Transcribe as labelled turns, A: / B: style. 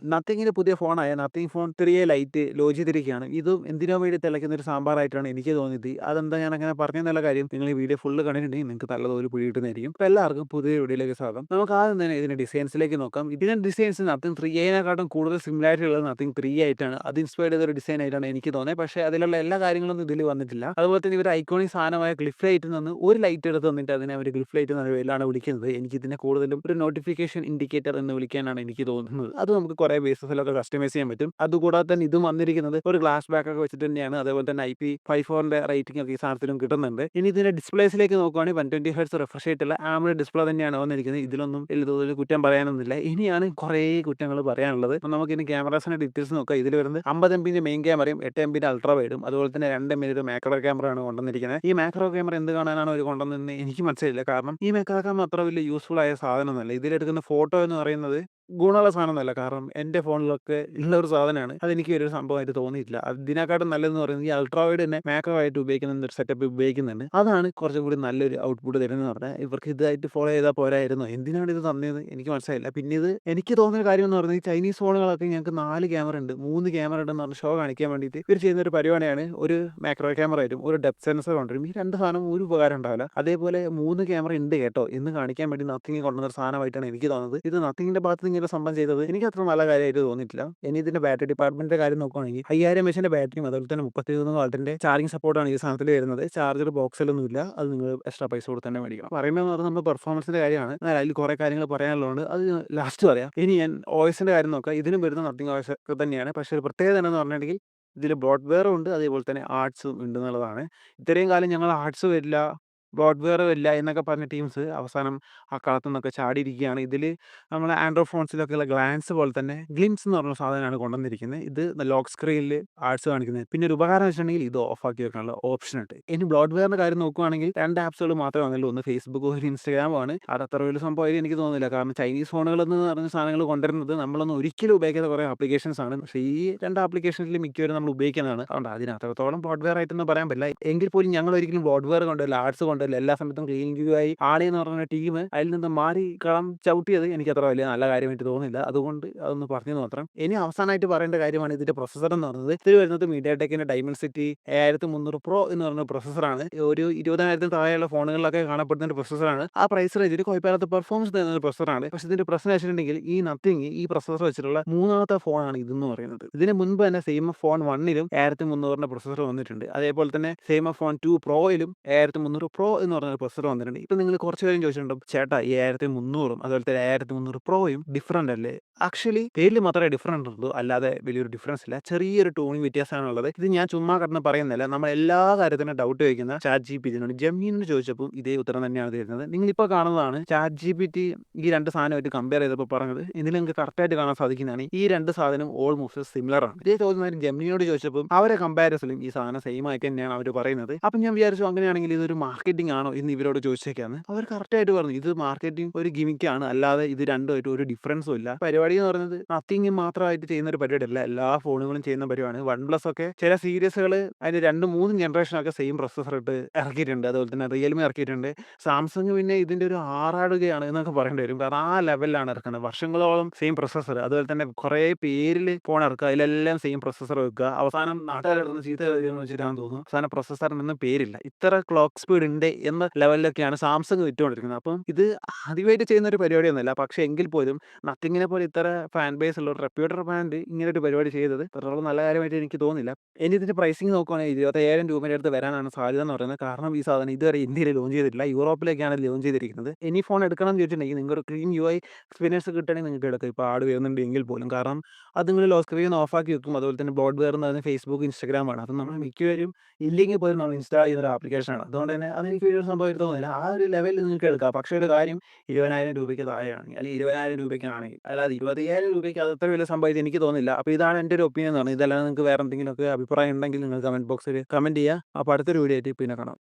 A: നത്തിങ്ങിന്റെ പുതിയ ഫോണായ Nothing phone 3A lite launch ചെയ്തിരിക്കുകയാണ്. ഇതും എന്തിനോ വേണ്ടി തിളയ്ക്കുന്ന ഒരു സാമ്പാറായിട്ടാണ് എനിക്ക് തോന്നിയത്. അതെന്താ ഞാനങ്ങനെ പറഞ്ഞെന്നുള്ള കാര്യം നിങ്ങൾ ഈ വീഡിയോ ഫുള്ള് കണ്ടിട്ടുണ്ടെങ്കിൽ നിങ്ങൾക്ക് നല്ലതൊരു പിടി കിട്ടുന്നതായിരിക്കും. അപ്പോൾ എല്ലാവർക്കും പുതിയ വീഡിയോയിലേക്ക് സ്വാഗതം. നമുക്ക് ആദ്യം തന്നെ ഇതിന്റെ ഡിസൈൻസിലേക്ക് നോക്കാം. ഇതിന്റെ ഡിസൈൻസ് നത്തിങ് 3Aനെക്കാട്ടും കൂടുതൽ സിമിലാരിറ്റി ഉള്ളത് നത്തിങ് 3 ആയിട്ടാണ്. അത് ഇൻസ്പയർഡ് ചെയ്ത ഒരു ഡിസൈൻ ആയിട്ടാണ് എനിക്ക് തോന്നിയത്. പക്ഷേ അതിലുള്ള എല്ലാ കാര്യങ്ങളൊന്നും ഇതിൽ വന്നിട്ടില്ല. അതുപോലെ തന്നെ ഇവർ ഐക്കോണിക് സാധനമായ ഗ്ലിഫ് ലൈറ്റിൽ നിന്ന് ഒരു ലൈറ്റ് എടുത്ത് തന്നിട്ട് അതിനെ അവർ ഗ്ലിഫ് ലൈറ്റ് എന്ന പേരിലാണ് വിളിക്കുന്നത്. എനിക്കിതിനെ കൂടുതലും ഒരു നോട്ടിഫിക്കേഷൻ ഇൻഡിക്കേറ്റർ എന്ന് വിളിക്കാനാണ് എനിക്ക് തോന്നുന്നത്. അത് നമുക്ക് കുറേ ബേസിസിലൊക്കെ കസ്റ്റമൈസ് ചെയ്യാൻ പറ്റും. അതുകൂടാതെ തന്നെ ഇതും വന്നിരിക്കുന്നത് ഒരു ഗ്ലാസ് ബാക്ക് ഒക്കെ വെച്ചിട്ട് തന്നെയാണ്. അതേപോലെ തന്നെ IP54ന്റെ റേറ്റിംഗ് ഒക്കെ ഈ സാധനത്തിലും കിട്ടുന്നുണ്ട്. ഇനി ഇതിന്റെ ഡിസ്പ്ലേസിലേക്ക് നോക്കുകയാണെങ്കിൽ 120 ഹെർട്സ് റിഫ്രഷ് ആയിട്ടുള്ള AMOLED ഡിസ്പ്ലേ തന്നെയാണ് വന്നിരിക്കുന്നത്. ഇതിലൊന്നും വലിയ കുറ്റം പറയാനൊന്നുമില്ല. ഇനിയാണ് കുറേ കുറ്റങ്ങൾ പറയാനുള്ളത്. അപ്പോൾ നമുക്ക് ഇനി ക്യാമറാസിന്റെ ഡീറ്റെയിൽസ് നോക്കാം. ഇതിൽ വരുന്നത് 50 MBന്റെ മെയിൻ ക്യാമറയും 8 MBന്റെ അൾട്രാ വൈഡും അതുപോലെ തന്നെ 2 MBന്റെ മാക്രോ ക്യാമറയാണ് കൊണ്ടുവന്നിരിക്കുന്നത്. ഈ മാക്രോ ക്യാമറ എന്ത് കാണാനാണ് അവർ കൊണ്ടുവന്നതെന്ന് എനിക്ക് മനസ്സിലായില്ല. കാരണം ഈ മാക്രോ ക്യാമറ അത്ര വലിയ യൂസ്ഫുൾ ആയ സാധനമൊന്നുമല്ല. ഇതിലെടുക്കുന്ന ഫോട്ടോ എന്ന് പറയുന്നത് ഗുണമുള്ള സാധനമൊന്നുമല്ല. കാരണം എൻ്റെ ഫോണിലൊക്കെ ഉള്ള ഒരു സാധനമാണ്. അതെനിക്ക് ഒരു സംഭവമായിട്ട് തോന്നിയിട്ടില്ല. അതിനെക്കാട്ടും നല്ലതെന്ന് പറയുന്നത് ഈ അൾട്രാ വൈഡ് തന്നെ മാക്രോ ആയിട്ട് ഉപയോഗിക്കുന്ന ഒരു സെറ്റപ്പ് ഉപയോഗിക്കുന്നുണ്ട്. അതാണ് കുറച്ചും കൂടി നല്ലൊരു ഔട്ട്പുട്ട് തരുന്നതെന്ന് പറഞ്ഞാൽ ഇവർക്ക് ഇതായിട്ട് ഫോളോ ചെയ്താൽ പോരായിരുന്നോ? എന്തിനാണ് ഇത് തന്നത് എനിക്ക് മനസ്സിലായില്ല. പിന്നെ ഇത് എനിക്ക് തോന്നിയ കാര്യം എന്ന് പറയുന്നത് ഈ ചൈനീസ് ഫോണുകളൊക്കെ ഞങ്ങൾക്ക് 4 ക്യാമറ ഉണ്ട് 3 ക്യാമറ ഉണ്ടെന്ന് പറഞ്ഞ് ഷോ കാണിക്കാൻ വേണ്ടിയിട്ട് ഇവർ ചെയ്യുന്ന ഒരു പരിപാടിയാണ്. ഒരു മാക്രോ ക്യാമറ ആയിട്ടും ഒരു ഡെപ്ത് സെൻസർ കൊണ്ടുവരും. ഈ രണ്ട് സാധനം ഒരു ഉപകാരം ഉണ്ടാവില്ല. അതേപോലെ 3 ക്യാമറ ഉണ്ട് കേട്ടോ എന്ന് കാണിക്കാൻ വേണ്ടി നത്തിങ് കൊണ്ടുവന്ന ഒരു സാധനമായിട്ടാണ് എനിക്ക് തോന്നുന്നത്. ഇത് നത്തിങ്ങിന്റെ ഭാഗത്ത് ഇങ്ങനെ സംഭവം ചെയ്തത് എനിക്ക് അത്ര നല്ല കാര്യമായിട്ട് തോന്നിയിട്ടില്ല. ഇനി ഇതിന്റെ ബാറ്ററി ഡിപ്പാർട്ട്മെന്റിന്റെ കാര്യം നോക്കുകയാണെങ്കിൽ 5000 mAhന്റെ ബാറ്ററിയും അതുപോലെ തന്നെ 33 വാട്ടിന്റെ ചാർജിങ് സപ്പോർട്ടാണ് ഈ സാധനത്തിൽ വരുന്നത്. ചാർജർ ബോക്സിലൊന്നും ഇല്ല. അത് നിങ്ങൾ എക്സ്ട്രാ പൈസ കൊടുത്ത് തന്നെ മേടിക്കണം. പറയുന്നത് പറഞ്ഞാൽ നമ്മുടെ പെർഫോമൻസിന്റെ കാര്യമാണ്. എന്നാൽ അതിൽ കുറേ കാര്യങ്ങൾ പറയാനുള്ളതുകൊണ്ട് അത് ലാസ്റ്റ് പറയാം. ഇനി ഞാൻ OSന്റെ കാര്യം നോക്കാം. ഇതിനും വരുന്ന നത്തിങ് OS ഒക്കെ തന്നെയാണ്. പക്ഷേ ഒരു പ്രത്യേകത എന്താണെന്ന് പറഞ്ഞിട്ടുണ്ടെങ്കിൽ ഇതിൽ ബ്രോഡ്‌വെയറും ഉണ്ട് അതേപോലെ തന്നെ ആർട്സും ഉണ്ട് എന്നുള്ളതാണ്. ഇത്രയും കാലം ഞങ്ങൾ ആർട്സ് വരില്ല ബ്രോഡ്‌വെയർ വരില്ല എന്നൊക്കെ പറഞ്ഞ ടീംസ് അവസാനം ആ കളത്തു നിന്നൊക്കെ ചാടിയിരിക്കുകയാണ്. ഇതിൽ നമ്മളെ ആൻഡ്രോയിഡ് ഫോൺസിലൊക്കെയുള്ള ഗ്ലാൻസ് പോലെ തന്നെ ഗ്ലിംസ് എന്ന് പറഞ്ഞ സാധനമാണ് കൊണ്ടുവന്നിരിക്കുന്നത്. ഇത് ലോക്ക് സ്ക്രീനിൽ ആർട്സ് കാണിക്കുന്നത്. പിന്നെ ഒരു ഉപകാരം വെച്ചിട്ടുണ്ടെങ്കിൽ ഇത് ഓഫ് ആക്കി വെക്കാനുള്ള ഓപ്ഷൻ ഉണ്ട്. ഇനി ബ്രോഡ്‌വെയറിന്റെ കാര്യം നോക്കുകയാണെങ്കിൽ 2 ആപ്സുകൾ മാത്രമേ വന്നുള്ളൂ. ഒന്ന് ഫേസ്ബുക്കും ഒരു ഇൻസ്റ്റാഗ്രാമുമാണ്. അത് അത്ര വലിയ സംഭവമായിട്ട് എനിക്ക് തോന്നുന്നില്ല. കാരണം ചൈനീസ് ഫോണുകളിൽ നിന്ന് പറഞ്ഞ സാധനങ്ങൾ കൊണ്ടുവരുന്നത് നമ്മളൊന്നും ഒരിക്കലും ഉപയോഗിക്കാത്ത കുറേ ആപ്ലിക്കേഷൻസ് ആണ്. പക്ഷേ ഈ 2 ആപ്ലിക്കേഷൻസിൽ മിക്കവരും നമ്മൾ ഉപയോഗിക്കുന്നതാണ്. അതുകൊണ്ട് അതിന് അത്രത്തോളം ബ്രോഡ്‌വെയർ ആയിട്ടൊന്നും പറയാൻ പറ്റില്ല. എങ്കിൽ പോലും ഞങ്ങൾ ഒരിക്കലും ബ്രോഡ്‌വെയർ കൊണ്ടുവരില്ല ആർട്സ് കൊണ്ടുവരില്ല. എല്ലാ സമയത്തും ക്ലീൻ ക്യൂ ആയി ആളി എന്ന് പറഞ്ഞ ടീം അതിൽ നിന്ന് മാറി കളം ചവിട്ടിയത് എനിക്ക് അത്ര വലിയ നല്ല കാര്യമായിട്ട് തോന്നുന്നില്ല. അതുകൊണ്ട് അതൊന്ന് പറഞ്ഞെന്ന് മാത്രം. ഇനി അവസാനമായിട്ട് പറയേണ്ട കാര്യമാണ് ഇതിന്റെ പ്രൊസസ്സർ എന്ന് പറയുന്നത്. ഇത് വരുന്നത് മീഡിയാടെക്കിന്റെ ഡൈമെൻസിറ്റി 7300 പ്രോ എന്ന് പറയുന്ന പ്രൊസസ്സറാണ്. ഒരു 20,000 താഴെയുള്ള ഫോണുകളിലൊക്കെ കാണപ്പെടുന്ന ഒരു പ്രൊസസ്സറാണ്. ആ പ്രൈസ് റേഞ്ചിൽ കുഴപ്പമില്ലാത്ത പെർഫോമൻസ് തരുന്ന ഒരു പ്രൊസസ്സറാണ്. പക്ഷേ ഇതിന്റെ പ്രശ്നം വെച്ചിട്ടുണ്ടെങ്കിൽ ഈ നത്തിങ് ഈ പ്രൊസസ്സർ വെച്ചിട്ടുള്ള മൂന്നാമത്തെ ഫോണാണ് ഇതെന്ന് പറയുന്നത്. ഇതിന് മുൻപ് തന്നെ സെയിം ഫോൺ 1ലും 1300ന്റെ പ്രൊസസ്സർ വന്നിട്ടുണ്ട്. അതേപോലെ തന്നെ സെയിം ഫോൺ 2 പ്രോയിലും 1300 പ്രോ എന്ന് പറഞ്ഞ പ്രൊസസ്സർ വന്നിട്ടുണ്ട്. ഇപ്പൊ നിങ്ങൾ കുറച്ച് പേരും ചോദിച്ചിട്ടുണ്ടാവും ചേട്ടാ ഈ 1300ഉം അതുപോലെ തന്നെ 1300 പ്രോയും ഡിഫറന്റ് അല്ലേ? ആക്ച്വലി പേരിൽ മാത്രമേ ഡിഫറൻറ്റ് ഉള്ളൂ. അല്ലാതെ വലിയൊരു ഡിഫറൻസ് ഇല്ല. ചെറിയൊരു ടൂണിങ് വ്യത്യാസമാണുള്ളത്. ഇത് ഞാൻ ചുമ്മാ കിടന്ന് പറയുന്നില്ല. നമ്മൾ എല്ലാ കാര്യത്തിനും ഡൗട്ട് ചോദിക്കുന്ന ChatGPTനോട് ജെമിനിയോട് ചോദിച്ചപ്പോൾ ഇതേ ഉത്തരം തന്നെയാണ് തരുന്നത്. നിങ്ങളിപ്പോൾ കാണുന്നതാണ് ChatGPT ഈ 2 സാധനമായിട്ട് കമ്പയർ ചെയ്തപ്പോൾ പറഞ്ഞത്. ഇതിൽ നിങ്ങൾക്ക് കറക്റ്റായിട്ട് കാണാൻ സാധിക്കുന്നതാണ് ഈ 2 സാധനം ഓൾമോസ്റ്റ് സിമിലർ ആണ്. ഇതേ ചോദ്യം ജെമിനിയോട് ചോദിച്ചപ്പോൾ അവരെ കമ്പാരിസണിലും ഈ സാധനം സെയിം ആയിട്ട് തന്നെയാണ് അവർ പറയുന്നത്. അപ്പം ഞാൻ വിചാരിച്ചു അങ്ങനെയാണെങ്കിൽ ഇതൊരു മാർക്കറ്റിംഗ് ആണോ എന്ന് ഇവരോട് ചോദിച്ചേക്കാന്ന്. അവർ കറക്റ്റായിട്ട് പറഞ്ഞു ഇത് മാർക്കറ്റിംഗ് ഒരു ഗിമിക്കാണ്. അല്ലാതെ ഇത് രണ്ടുമായിട്ട് ഒരു ഡിഫറൻസും ഇല്ല. പരിപാടി എന്ന് പറയുന്നത് നത്തിങ് മാത്രമായിട്ട് ചെയ്യുന്ന ഒരു പരിപാടിയല്ല. എല്ലാ ഫോണുകളും ചെയ്യുന്ന പരിപാടിയാണ്. വൺ പ്ലസ് ഒക്കെ ചില സീരീസുകൾ അതിന് 2-3 ജനറേഷനൊക്കെ സെയിം പ്രൊസസ്സർ ഇട്ട് ഇറക്കിയിട്ടുണ്ട്. അതുപോലെ തന്നെ റിയൽമി ഇറക്കിയിട്ടുണ്ട്. സാംസങ് പിന്നെ ഇതിന്റെ ഒരു ആറാടുകയാണ് എന്നൊക്കെ പറയേണ്ടി വരും. കാരണം ആ ലെവലിലാണ് ഇറക്കുന്നത്. വർഷങ്ങളോളം സെയിം പ്രൊസസ്സർ. അതുപോലെ തന്നെ കുറേ പേരിൽ ഫോൺ ഇറക്കുക. അതിലെല്ലാം സെയിം പ്രൊസസ്സർ വെക്കുക. അവസാനം നാട്ടുകാരെടുത്ത് ചീത്ത എന്ന് വെച്ചിട്ടാണെന്ന് തോന്നുന്നു. അവസാനം പ്രൊസസ്സറിനൊന്നും പേരില്ല. ഇത്ര ക്ലോക്ക് സ്പീഡ് ഉണ്ട് എന്ന ലെവലിലൊക്കെയാണ് സാംസങ് വിറ്റുകൊണ്ടിരിക്കുന്നത്. അപ്പം ഇത് ആദ്യമായിട്ട് ചെയ്യുന്ന ഒരു പരിപാടിയൊന്നുമല്ല. പക്ഷേ എങ്കിൽ പോലും നത്തിങ്ങിനെ പോലെ ഇത്ര ഫാൻ ബേസ് ഉള്ള ഒരു റെപ്യൂട്ടഡ് ബ്രാൻഡ് ഇങ്ങനെ ഒരു പരിപാടി ചെയ്തത് അത്രത്തോളം നല്ല കാര്യമായിട്ട് എനിക്ക് തോന്നുന്നില്ല. ഇനി ഇതിന്റെ പ്രൈസിങ് നോക്കുകയാണെങ്കിൽ 25,000 രൂപയുടെ അടുത്ത് വരാനാണ് സാധ്യത എന്ന് പറയുന്നത്. കാരണം ഈ സാധനം ഇതുവരെ ഇന്ത്യയിൽ ലോഞ്ച് ചെയ്തിട്ടില്ല. യൂറോപ്പിലേക്കാണ് ലോഞ്ച് ചെയ്തിരിക്കുന്നത്. ഇനി ഫോൺ എടുക്കണം എന്ന് ചോദിച്ചിട്ടുണ്ടെങ്കിൽ നിങ്ങൾക്ക് ക്ലീൻ UI എക്സ്പീരിയൻസ് കിട്ടണമെങ്കിൽ നിങ്ങൾക്ക് എടുക്കാം. ഇപ്പോൾ ആഡ് വരുന്നുണ്ട് എങ്കിൽ പോലും. കാരണം അത് നിങ്ങൾ ലോക്ക് സ്ക്രീൻ ഓഫ് ആക്കി വെക്കും. അതുപോലെ തന്നെ ബ്രോഡ്‌വെയർ എന്ന് പറയുന്നത് ഫേസ്ബുക്ക് ഇൻസ്റ്റാഗ്രാമാണ്. അപ്പം നമ്മൾ മിക്കവരും ഇല്ലെങ്കിൽ പോലും നമ്മൾ ഇൻസ്റ്റാൾ ചെയ്യുന്ന ഒരു ആപ്ലിക്കേഷനാണ്. അതുകൊണ്ട് തന്നെ അതെനിക്ക് വലിയൊരു സംഭവമായിട്ട് തോന്നുന്നില്ല. ആ ഒരു ലെവലിൽ നിങ്ങൾക്ക് എടുക്കാം. പക്ഷേ ഒരു കാര്യം 20,000 രൂപയ്ക്ക് താഴെയാണെങ്കിൽ അല്ലെങ്കിൽ 20,000 രൂപയ്ക്കാണെങ്കിൽ അല്ലാതെ 25,000 രൂപയ്ക്ക് അത് അത്ര വലിയ സംഭവമായിട്ട് എനിക്ക് തോന്നുന്നില്ല. അപ്പോൾ ഇതാണ് എൻ്റെ ഒരു ഒപ്പീനിയൻ എന്ന് പറഞ്ഞത്. ഇതല്ലാതെ നിങ്ങൾക്ക് വേറെ എന്തെങ്കിലുമൊക്കെ അഭിപ്രായം ഉണ്ടെങ്കിൽ നിങ്ങൾ കമന്റ് ബോക്സിൽ കമന്റ് ചെയ്യുക. അപ്പോൾ അടുത്തൊരു വീഡിയോ ആയിട്ട് പിന്നെ കാണാം.